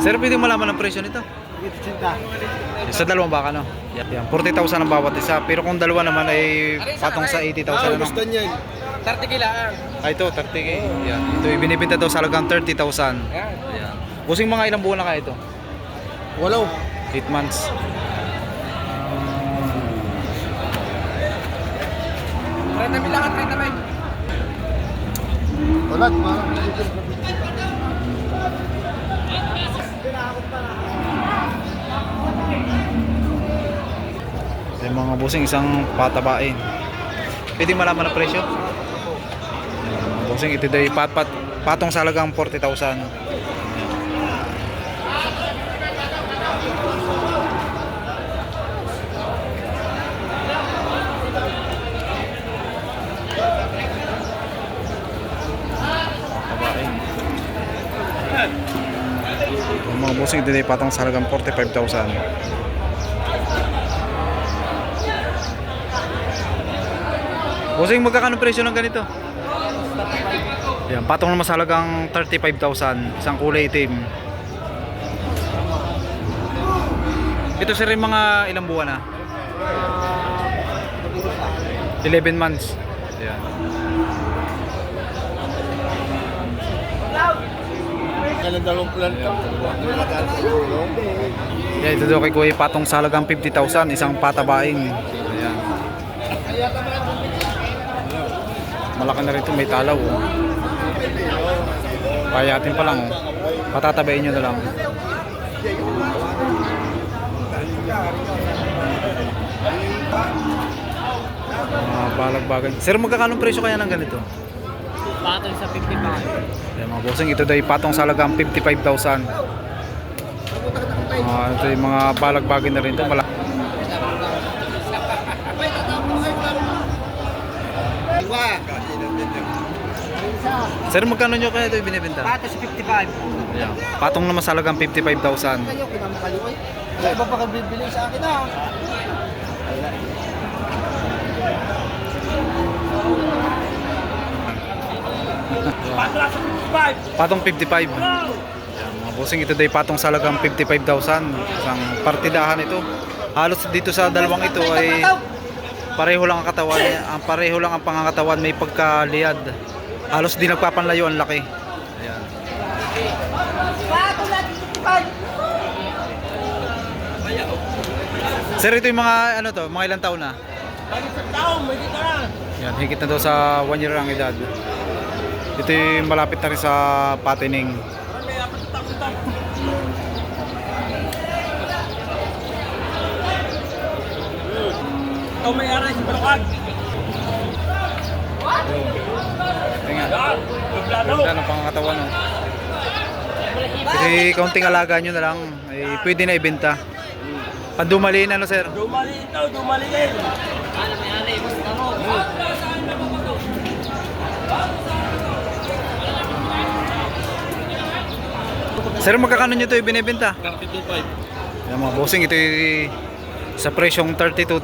Sir, pwede malaman ang presyo nito? Sa dalawang baka, no? Yan, 40,000 ang bawat isa. Pero kung dalawa naman ay patong sa 80,000 ano? Gusto niyan. 30 kilaan. Ay, ito, 30K. Yan. Ito, ibinibenta daw sa halagang 30,000. Ayan. Ayan. Busing mga ilang buwan na kaya ito? 8. 8 months. Renta mil lahat, renta mil. Wala, Yung mga busing isang patabain. Pwede malaman ang presyo? Busing ito day patong sa halagang 40,000. Patabain. Yung mga busing ito day patong sa halagang 45,000. Busing magkakano presyo ng ganito? Yan, patong naman sa halagang 35,000, isang kulay itim. Ito sir yung mga ilang buwan na? 11 months. Yan. Kailan dalawang plan ka? Yan, ito daw kay Kuya patong sa halagang 50,000, isang patabaing. Ayan. Malaki na rin ito, may talaw. Oh. Payatin pa lang. Oh. Patatabayin nyo na lang. Balag-bagan. Sir, magkakanong presyo kaya ng ganito? Patong sa 55. Ayan, mga bossing, ito daw patong sa halagang 55,000. Ito yung mga balag-bagin na rin ito. Sir, magkano nyo kaya ito binibenta? Patong sa 55. Ayan. Patong naman sa halagang 55,000. Kayo, kinamakaluoy. Wala iba pa kang bibili sa akin ha. Patong 55. Ayan, mga bossing, ito daw patong sa halagang 55,000. Isang partidahan ito. Halos dito sa dalawang ito ay pareho lang ang katawan. Pareho lang ang pangangatawan, may pagkaliad. Halos di nagpapanlayo ang laki. Ayan. Sir, ito yung mga ano to, mga ilang taon na? Yan, higit na daw sa 1 year ang edad. Ito yung malapit na rin sa patining. Ito may aray si Balakag. Tingnan. Ganda ng pangangatawan. No? Kasi kaunting alaga nyo na lang, ay pwede na ibenta. Pandumaliin ano sir? Dumali ito, dumali din. Ano may aray, basta mo. Sir, magkakano nyo ito ibinibenta? 32.5. Yan mga bossing, ito sa presyong 32,500.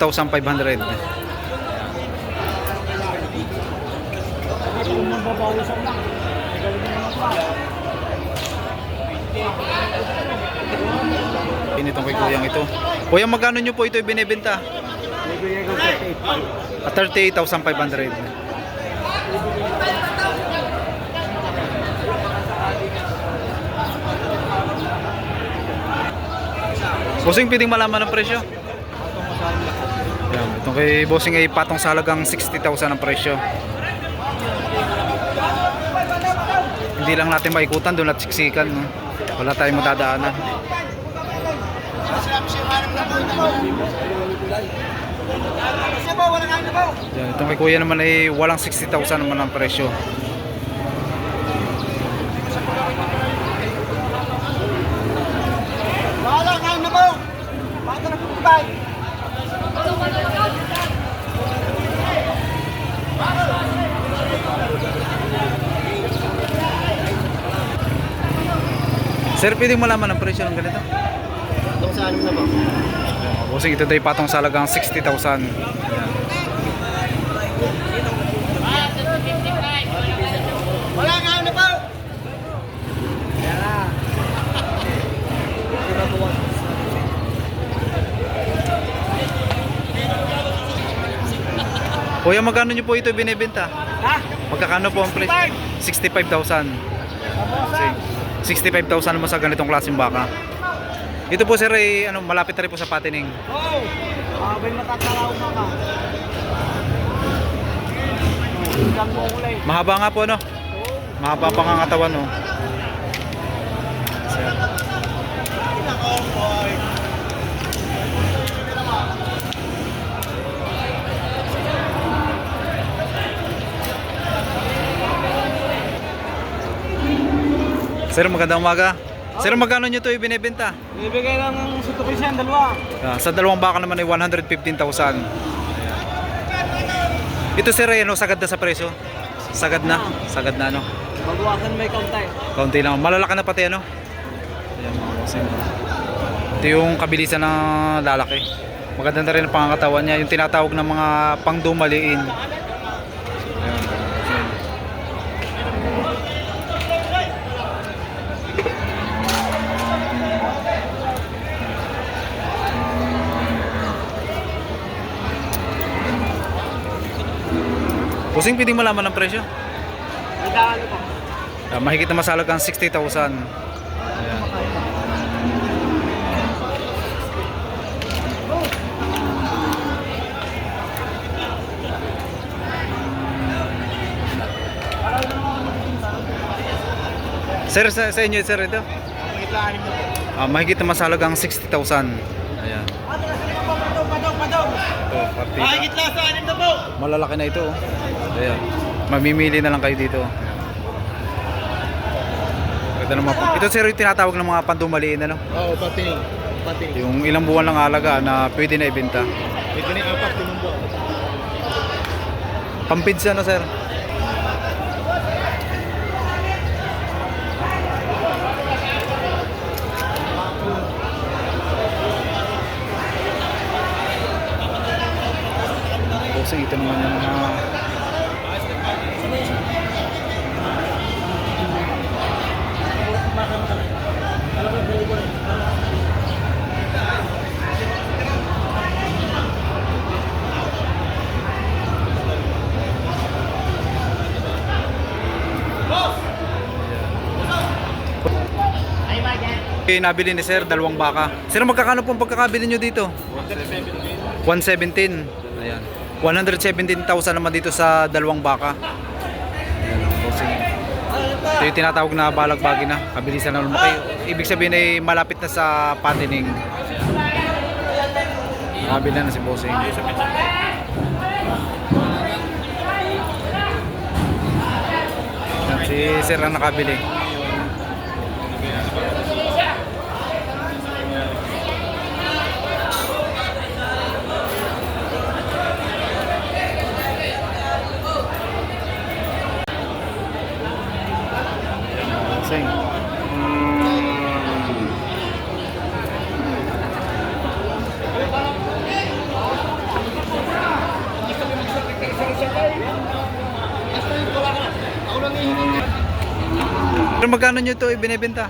Pinitong kay kuyang ito. Kuya, magkano nyo po ito ibinibenta? 38,500. Bossing, pwedeng malaman ang presyo? Yan, itong kay bossing ay patong sa halagang 60,000 ang presyo. Hindi lang natin maikutan, doon at siksikan. No? Wala tayong matadaanan. Yan, itong kay kuya naman ay walang 60,000 naman ang presyo. Sir, pwedeng malaman ang presyo ng ganito? Itong saan mo na ba? Bossing, ito tayo patong sa halagang 60,000. Ayan. Wala nga na po! Kuya, magkano nyo po ito binibenta? Ha? Magkano po ang presyo? 65,000. 65,000 naman sa ganitong klaseng baka. Ito po sir ay malapit na rin po sa patining. Oo. Abay matatalaw na ka. Tingnan mo kulay. Mahaba nga po no? Mahaba pa nga ang katawan no? Sir. Sir, magandang umaga. Sir, magkano nyo ito ibinibenta? Bibigay lang ng sutukis yan, dalawa. Sa dalawang baka naman ay 115,000. Ito sir ay sagad na sa presyo? Sagad na? Sagad na Babawasan may kauntay. Kaunti lang. Malalaki na pati ano? Ayan mga bossing. Ito yung kabilisan ng lalaki. Maganda na rin ang pangangatawan niya. Yung tinatawag ng mga pangdumaliin. Ayan. Bossing, pwedeng malaman ang presyo? Ang daan pa. Mahigit na masalag ang 60,000. Ayan. Sir, sa inyo sir ito? Mahigit na masalag ang 60,000. Ayan. Ito, partida. Mahigit lang sa 6 na po. Malalaki na ito. Ayan. Mamimili na lang kayo dito. Ito naman po. Ito sir yung tinatawag ng mga pandumaliin ano? Oo, patining. Patining. Yung ilang buwan lang alaga na pwede na ibenta. Ito na yung 4 buwan. Pampids ano sir? Kasi ito naman yung mga nabili ni sir, dalawang baka. Sir, magkakano pong pagkakabili nyo dito? 117. Ayan. 117,000 naman dito sa dalawang baka. Ayan, bossing. Ito yung tinatawag na balagbagi na. Kabilisan na lumaki. Ibig sabihin ay malapit na sa patining. Nakabili na si bossing. Ayan, si sir ang nakabili. Bossing. Pero magkano nyo ito ibinibenta?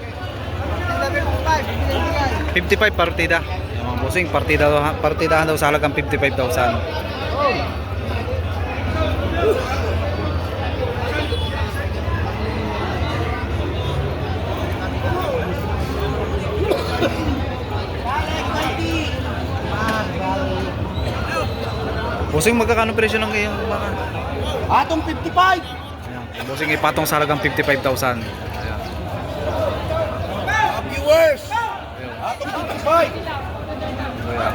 55 partida. Yung mga bossing, partidahan daw sa halagang 55,000. Bossing, magkakano presyo ng iyong baka? Atong 55. Ayan, bossing, ipatong sa halagang 55,000. Ayan. Viewers. Atong 55. Ayan.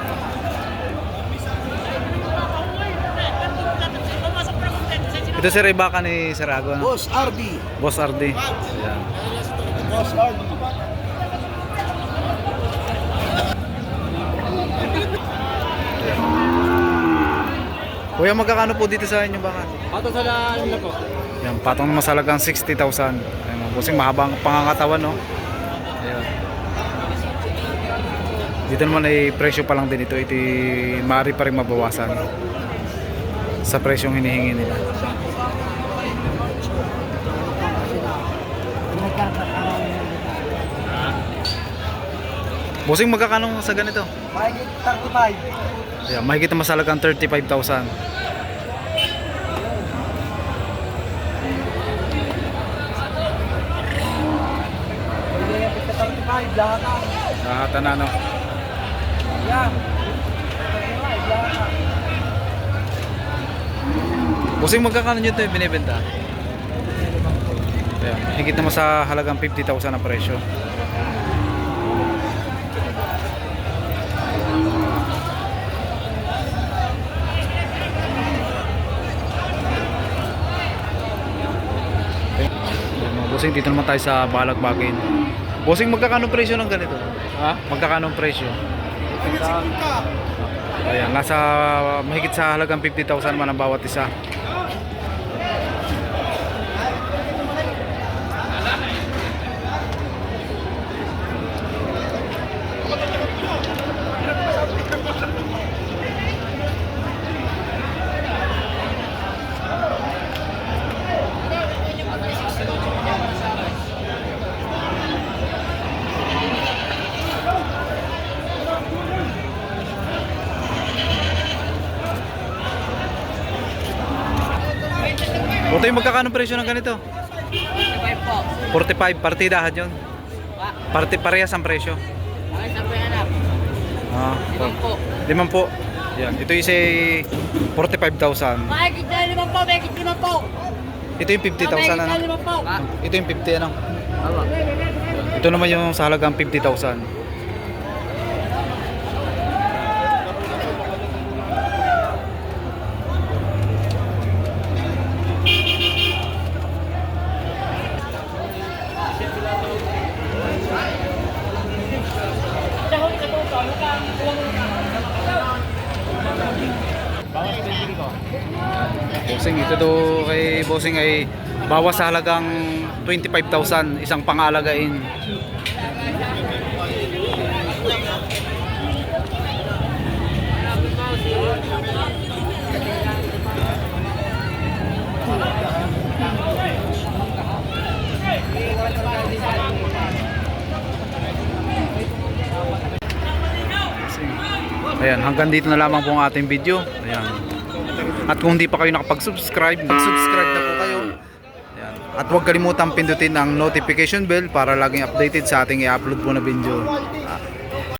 Ito sir, ay baka ni Sir Ago, no? Boss RD. Boss RD. Ayan. Boss RD. Kuya, magkakano po dito sa inyo baka? Atong sa daan na po. Yan, patong naman sa halagang 60,000. Ayan, mga bossing, mahabang pangangatawan, no? Ayan. Dito naman ay presyo pa lang din ito. Ito maaari pa rin mabawasan sa presyong hinihingi nila. Bossing, magkakano sa ganito? Mahigit 35. Ayan, mahigit naman sa halagang 35,000. lahat na. Lahat na ano. Yan. Bossing, magkakano nyo ito yung binibenta? Ayan, higit naman sa halagang 50,000 ang presyo. Ayan, mga bossing, dito naman tayo sa Balagbagin. Bossing, magkakano presyo ng ganito? Ha? Magkakano presyo? Ayan, nasa mahigit sa halagang 50,000 man ang bawat isa. Buti yung magkakano presyo ng ganito? 45 po. 45, partidahan yun. Parehas ang presyo. Ay, sa po yan anak. Ah, Limang po. 5 po. Yan, ito is 45,000. Mahigit na 5 po, mahigit 5 po. Ito yung 50,000 ano? 5 po. Ito yung 50 ano? Awa. Ito naman yung sa halagang 50,000. Bossing, ito daw kay Bossing ay bawas sa halagang 25,000 isang pangalagain. Ayan, hanggang dito na lamang po ang ating video. Ayan. At kung hindi pa kayo nakapag-subscribe, mag-subscribe na po kayo. Ayan. At huwag kalimutang pindutin ang notification bell para laging updated sa ating i-upload po na video.